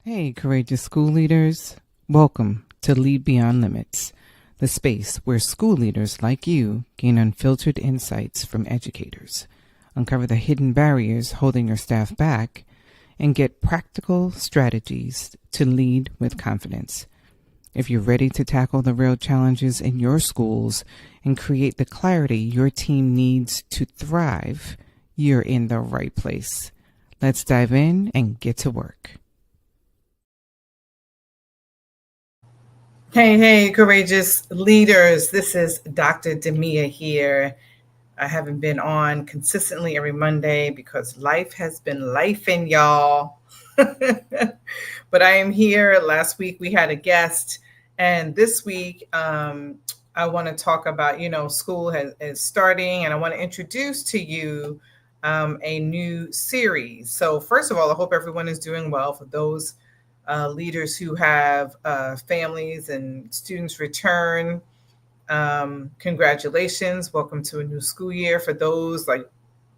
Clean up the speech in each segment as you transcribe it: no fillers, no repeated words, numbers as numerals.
Hey, courageous school leaders. Welcome to Lead Beyond Limits, the space where school leaders like you gain unfiltered insights from educators, uncover the hidden barriers holding your staff back, and get practical strategies to lead with confidence. If you're ready to tackle the real challenges in your schools and create the clarity your team needs to thrive, you're in the right place. Let's dive in and get to work. Hey, courageous leaders. This is Dr. Demia here. I haven't been on consistently every Monday because life has been lifing, y'all. But I am here. Last week we had a guest, and this week I want to talk about, school is starting, and I want to introduce to you a new series. So, first of all, I hope everyone is doing well. For those leaders who have families and students return, congratulations. Welcome to a new school year. For those like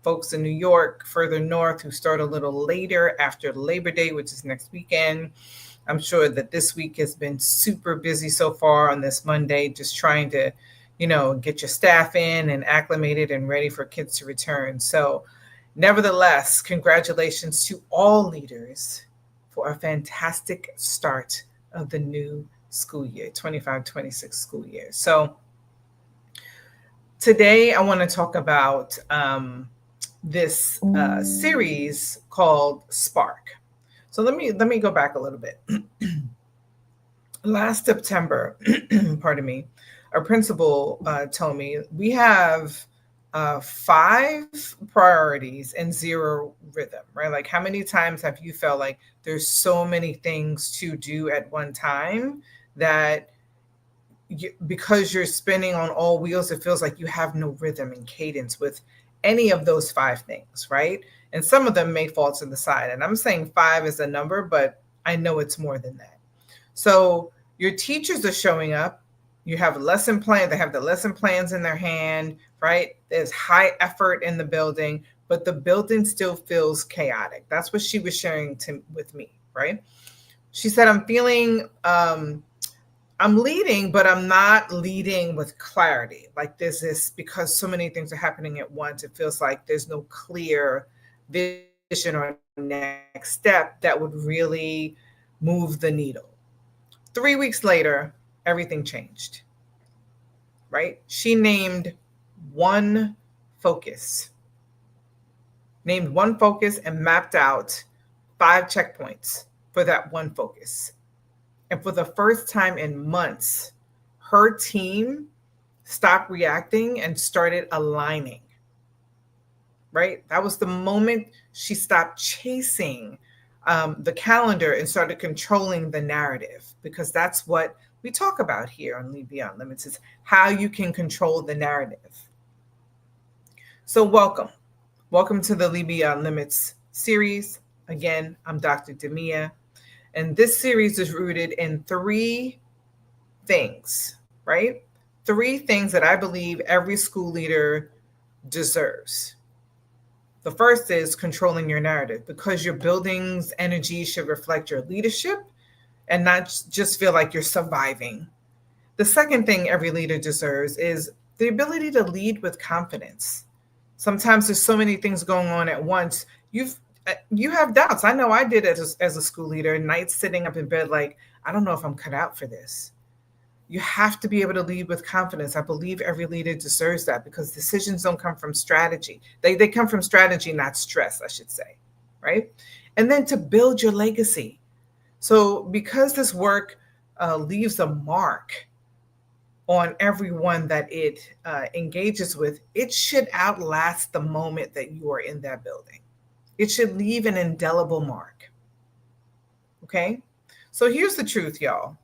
folks in New York, further north, who start a little later after Labor Day, which is next weekend, I'm sure that this week has been super busy so far on this Monday, just trying to, get your staff in and acclimated and ready for kids to return. So, nevertheless, congratulations to all leaders for a fantastic start of the new school year, 25-26 school year. So today I want to talk about this series called Spark. So let me go back a little bit. Last September, pardon me, our principal told me we have 5 priorities and 0 rhythm, right? Like, how many times have you felt like there's so many things to do at one time that because you're spinning on all wheels, it feels like you have no rhythm and cadence with any of those 5 things, right? And some of them may fall to the side. And I'm saying 5 is a number, but I know it's more than that. So your teachers are showing up. You have a lesson plan. They have the lesson plans in their hand, right? There's high effort in the building, but the building still feels chaotic. That's what she was sharing with me, right? She said, I'm feeling, I'm leading, but I'm not leading with clarity. Like, there's this, because so many things are happening at once, it feels like there's no clear vision or next step that would really move the needle. 3 weeks later, everything changed, right? She one focus, named one focus and mapped out 5 checkpoints for that one focus. And for the first time in months, her team stopped reacting and started aligning, right? That was the moment she stopped chasing the calendar and started controlling the narrative, because that's what we talk about here on Lead Beyond Limits, is how you can control the narrative. So welcome to the Lead Beyond Limits series. Again, I'm Dr. Demia, and this series is rooted in 3 things, right? 3 things that I believe every school leader deserves. The first is controlling your narrative, because your building's energy should reflect your leadership and not just feel like you're surviving. The second thing every leader deserves is the ability to lead with confidence. Sometimes there's so many things going on at once. You have doubts. I know I did as a school leader, nights sitting up in bed like, I don't know if I'm cut out for this. You have to be able to lead with confidence. I believe every leader deserves that, because decisions don't come from strategy. They come from strategy, not stress, I should say, right? And then to build your legacy. So because this work leaves a mark on everyone that it engages with, it should outlast the moment that you are in that building. It should leave an indelible mark. Okay? So here's the truth, y'all.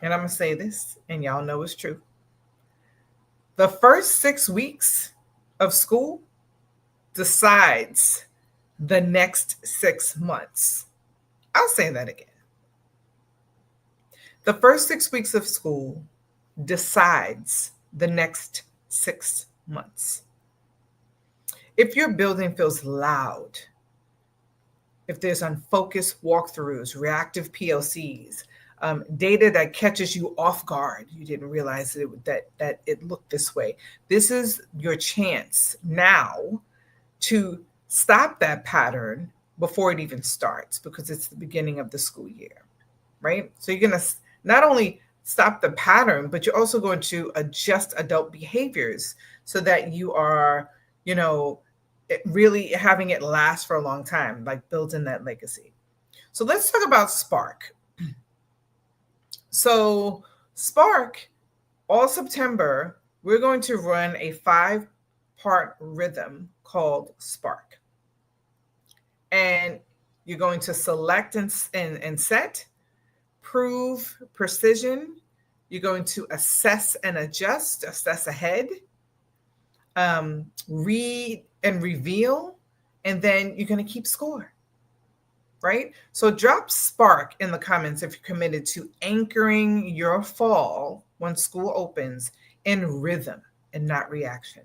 And I'm going to say this, and y'all know it's true. The first 6 weeks of school decides the next 6 months. I'll say that again. The first 6 weeks of school decides the next 6 months. If your building feels loud, if there's unfocused walkthroughs, reactive PLCs, data that catches you off guard, you didn't realize that it looked this way. This is your chance now to stop that pattern before it even starts, because it's the beginning of the school year, right? So you're going to not only stop the pattern, but you're also going to adjust adult behaviors so that you are, really having it last for a long time, like building that legacy. So let's talk about Spark. So Spark, all September, we're going to run a 5-part rhythm called Spark. And you're going to select and set, prove, precision. You're going to assess and adjust, assess ahead, read and reveal, and then you're going to keep score, right? So drop Spark in the comments if you're committed to anchoring your fall when school opens in rhythm and not reaction.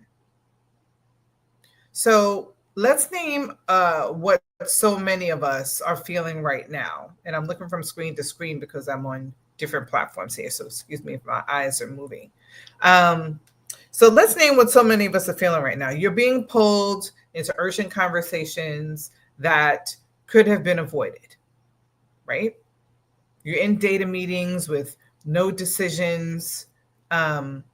So let's name what so many of us are feeling right now. And I'm looking from screen to screen because I'm on different platforms here. So excuse me if my eyes are moving. So let's name what so many of us are feeling right now. You're being pulled into urgent conversations that could have been avoided, right? You're in data meetings with no decisions being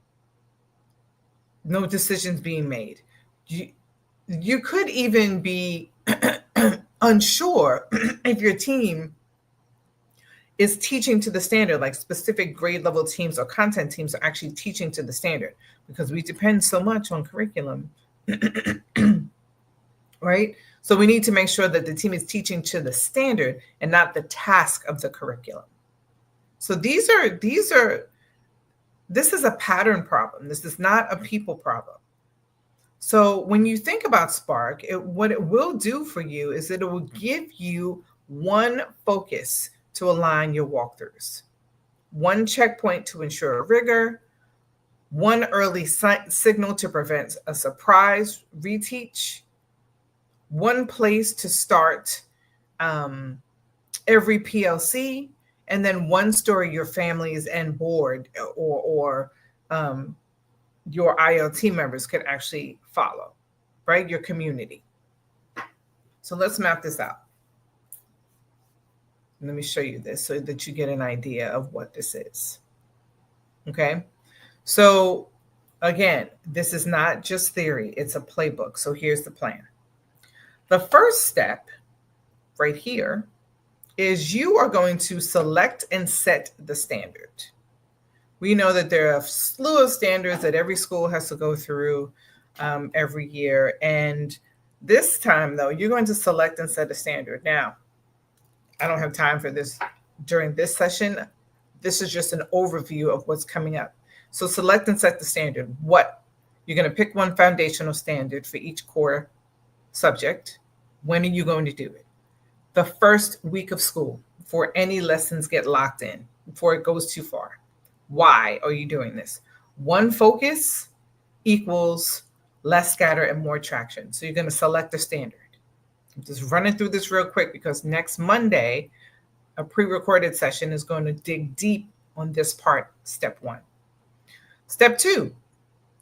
made. You could even be unsure if your team is teaching to the standard, like specific grade level teams or content teams are actually teaching to the standard, because we depend so much on curriculum, right? So we need to make sure that the team is teaching to the standard and not the task of the curriculum. So this is a pattern problem. This is not a people problem. So when you think about Spark, what it will do for you is that it will give you one focus to align your walkthroughs, one checkpoint to ensure rigor, one early signal to prevent a surprise reteach, one place to start every PLC, and then one story your families and board or your ILT members can actually follow, right? Your community. So let's map this out. Let me show you this so that you get an idea of what this is. Okay. So again, this is not just theory, it's a playbook. So here's the plan. The first step right here is you are going to select and set the standard. We know that there are a slew of standards that every school has to go through every year. And this time, though, you're going to select and set a standard. Now, I don't have time for this during this session. This is just an overview of what's coming up. So select and set the standard. What? You're going to pick one foundational standard for each core subject. When are you going to do it? The first week of school, before any lessons get locked in, before it goes too far. Why are you doing this? One focus equals less scatter and more traction. So you're going to select a standard. I'm just running through this real quick because next Monday, a pre-recorded session is going to dig deep on this part, step 1. Step 2,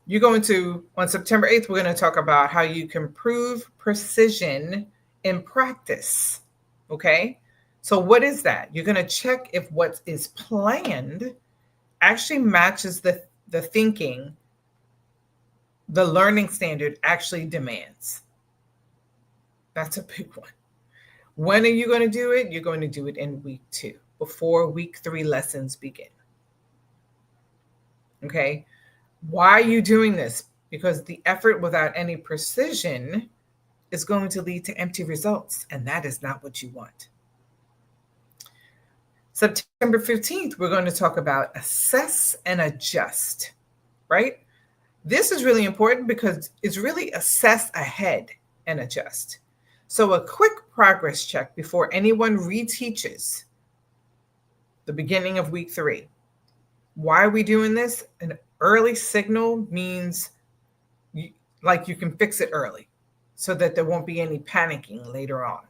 you're going to, on September 8th, we're going to talk about how you can prove precision in practice. Okay? So what is that? You're going to check if what is planned actually matches the thinking the learning standard actually demands. That's a big one. When are you going to do it? You're going to do it in week 2, before week 3 lessons begin. Okay. Why are you doing this? Because the effort without any precision is going to lead to empty results, and that is not what you want. September 15th, we're going to talk about assess and adjust, right? This is really important because it's really assess ahead and adjust. So a quick progress check before anyone reteaches the beginning of week 3. Why are we doing this? An early signal means you can fix it early so that there won't be any panicking later on.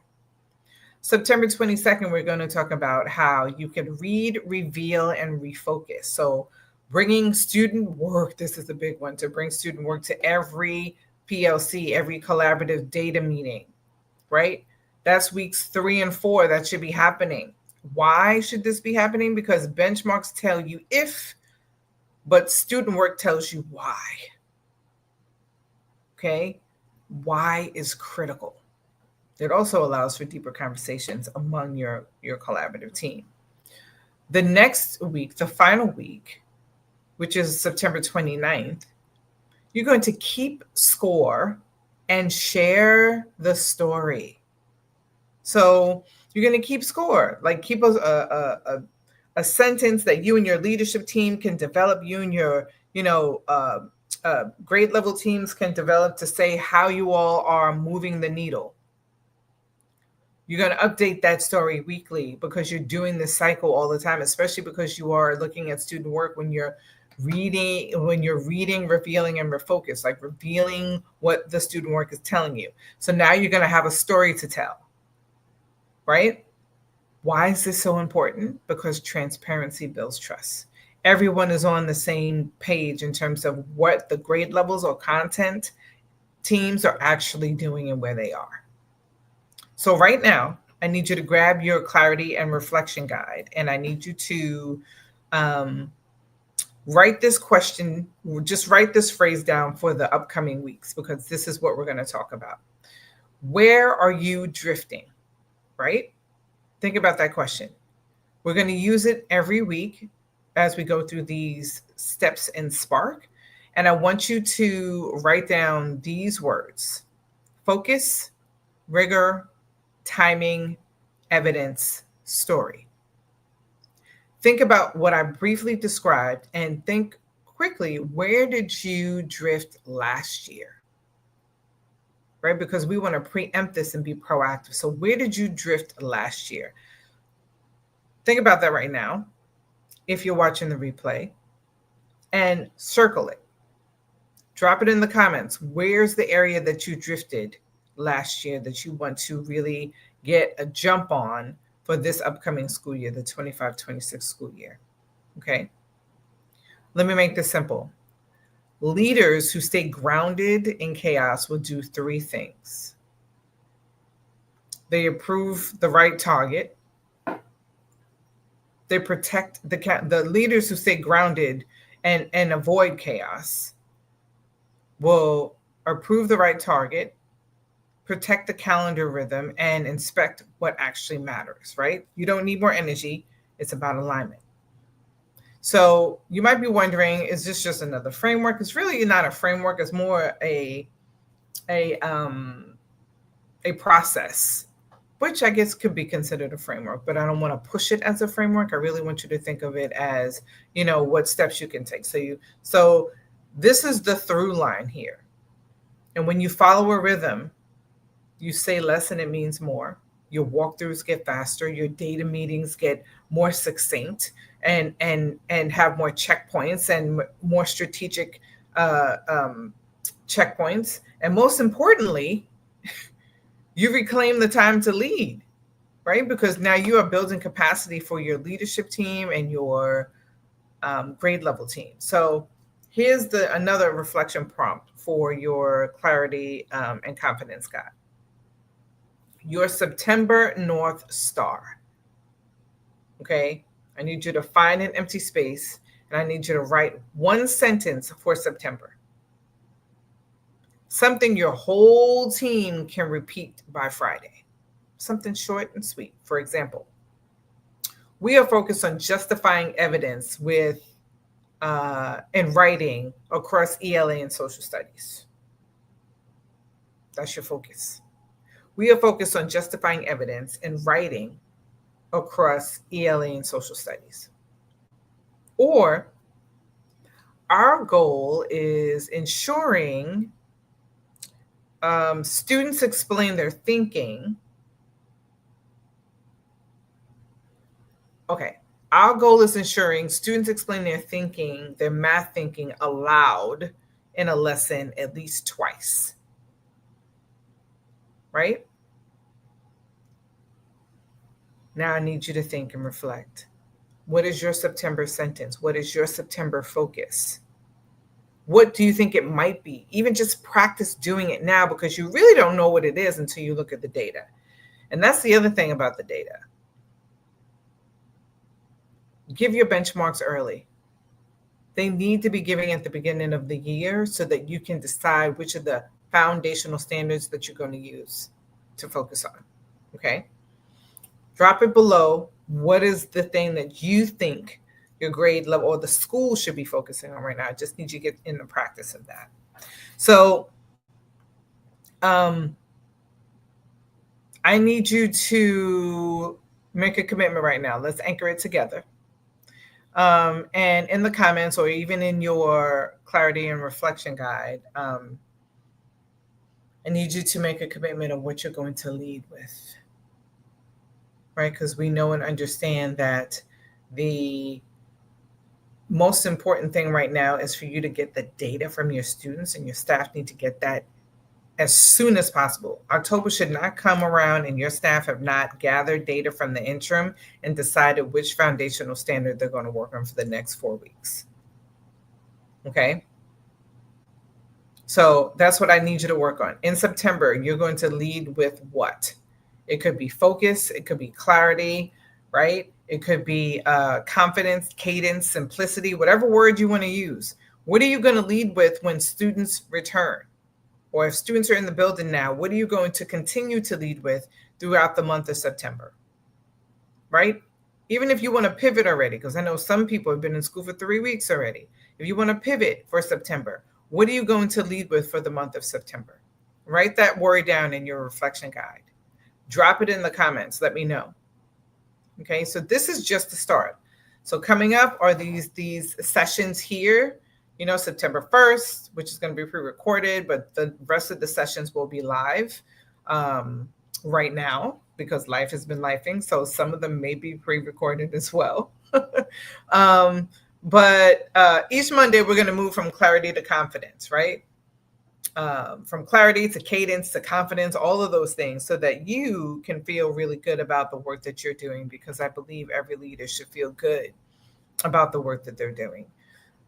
September 22nd, we're going to talk about how you can read, reveal, and refocus. So bringing student work, this is a big one, to bring student work to every PLC, every collaborative data meeting, right? That's weeks 3 and 4 that should be happening. Why should this be happening? Because benchmarks tell you if, but student work tells you why. Okay? Why is critical. It also allows for deeper conversations among your collaborative team. The next week, the final week, which is September 29th, you're going to keep score and share the story. So you're going to keep score, like keep a sentence that you and your leadership team can develop, you and your, grade level teams can develop to say how you all are moving the needle. You're going to update that story weekly because you're doing this cycle all the time, especially because you are looking at student work when you're reading, revealing, and refocus, like revealing what the student work is telling you. So now you're going to have a story to tell, right? Why is this so important? Because transparency builds trust. Everyone is on the same page in terms of what the grade levels or content teams are actually doing and where they are. So right now, I need you to grab your clarity and reflection guide, and I need you to write this question, just write this phrase down for the upcoming weeks, because this is what we're going to talk about. Where are you drifting, right? Think about that question. We're going to use it every week as we go through these steps in Spark. And I want you to write down these words: focus, rigor, timing, evidence, story. Think about what I briefly described and think quickly, where did you drift last year? Right? Because we want to preempt this and be proactive. So where did you drift last year? Think about that right now, if you're watching the replay, and circle it. Drop it in the comments. Where's the area that you drifted last year that you want to really get a jump on for this upcoming school year, the 25-26 school year? Okay. Let me make this simple. Leaders who stay grounded in chaos will do 3 things. They approve the right target. They protect the leaders who stay grounded and avoid chaos will approve the right target, protect the calendar rhythm, and inspect what actually matters, right? You don't need more energy. It's about alignment. So you might be wondering, is this just another framework? It's really not a framework. It's more a process, which I guess could be considered a framework, but I don't want to push it as a framework. I really want you to think of it as, what steps you can take. So this is the through line here. And when you follow a rhythm, you say less and it means more. Your walkthroughs get faster. Your data meetings get more succinct and have more checkpoints and more strategic checkpoints. And most importantly, you reclaim the time to lead, right? Because now you are building capacity for your leadership team and your grade level team. So here's another reflection prompt for your clarity and confidence guide. Your September North Star. Okay, I need you to find an empty space and I need you to write 1 sentence for September. Something your whole team can repeat by Friday. Something short and sweet. For example, we are focused on justifying evidence in writing across ELA and social studies. That's your focus. We are focused on justifying evidence in writing across ELA and social studies. Or our goal is ensuring students explain their thinking. Okay, our goal is ensuring students explain their thinking, their math thinking aloud in a lesson at least twice. Right? Now I need you to think and reflect. What is your September sentence? What is your September focus? What do you think it might be? Even just practice doing it now, because you really don't know what it is until you look at the data. And that's the other thing about the data. Give your benchmarks early. They need to be given at the beginning of the year so that you can decide which of the foundational standards that you're going to use to focus on. Okay? Drop it below. What is the thing that you think your grade level or the school should be focusing on right now? I just need you to get in the practice of that. So I need you to make a commitment right now. Let's anchor it together. And in the comments, or even in your clarity and reflection guide, I need you to make a commitment of what you're going to lead with, right? Because we know and understand that the most important thing right now is for you to get the data from your students, and your staff need to get that as soon as possible. October should not come around and your staff have not gathered data from the interim and decided which foundational standard they're going to work on for the next 4 weeks. Okay? So that's what I need you to work on. In September, you're going to lead with what? It could be focus, it could be clarity, right? It could be confidence, cadence, simplicity, whatever word you want to use. What are you going to lead with when students return? Or if students are in the building now, what are you going to continue to lead with throughout the month of September? Right? Even if you want to pivot already, because I know some people have been in school for 3 weeks already. If you want to pivot for September, what are you going to lead with for the month of September? Write that word down in your reflection guide. Drop it in the comments. Let me know. Okay, so this is just the start. So coming up are these sessions here. You know, September 1st, which is going to be pre-recorded, but the rest of the sessions will be live right now because life has been lifing. So some of them may be pre-recorded as well. But each Monday, we're going to move from clarity to confidence, right? From clarity to cadence to confidence, all of those things, so that you can feel really good about the work that you're doing, because I believe every leader should feel good about the work that they're doing.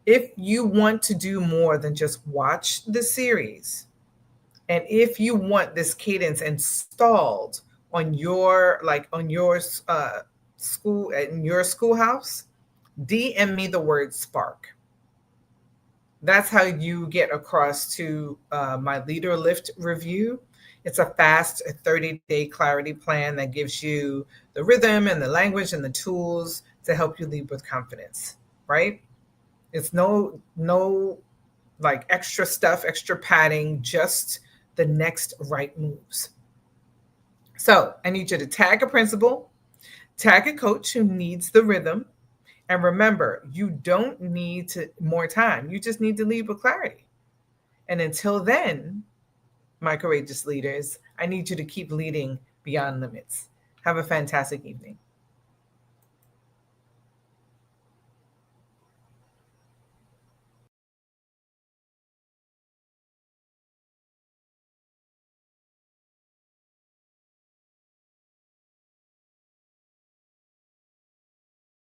If you want to do more than just watch the series, and if you want this cadence installed on your school, in your schoolhouse, DM me the word spark. That's how you get across to my Leader Lift review. It's a fast 30-day clarity plan that gives you the rhythm and the language and the tools to help you lead with confidence, right? It's no like extra stuff, extra padding, just the next right moves. So I need you to tag a principal, tag a coach who needs the rhythm. And remember, you don't need more time. You just need to lead with clarity. And until then, my courageous leaders, I need you to keep leading beyond limits. Have a fantastic evening.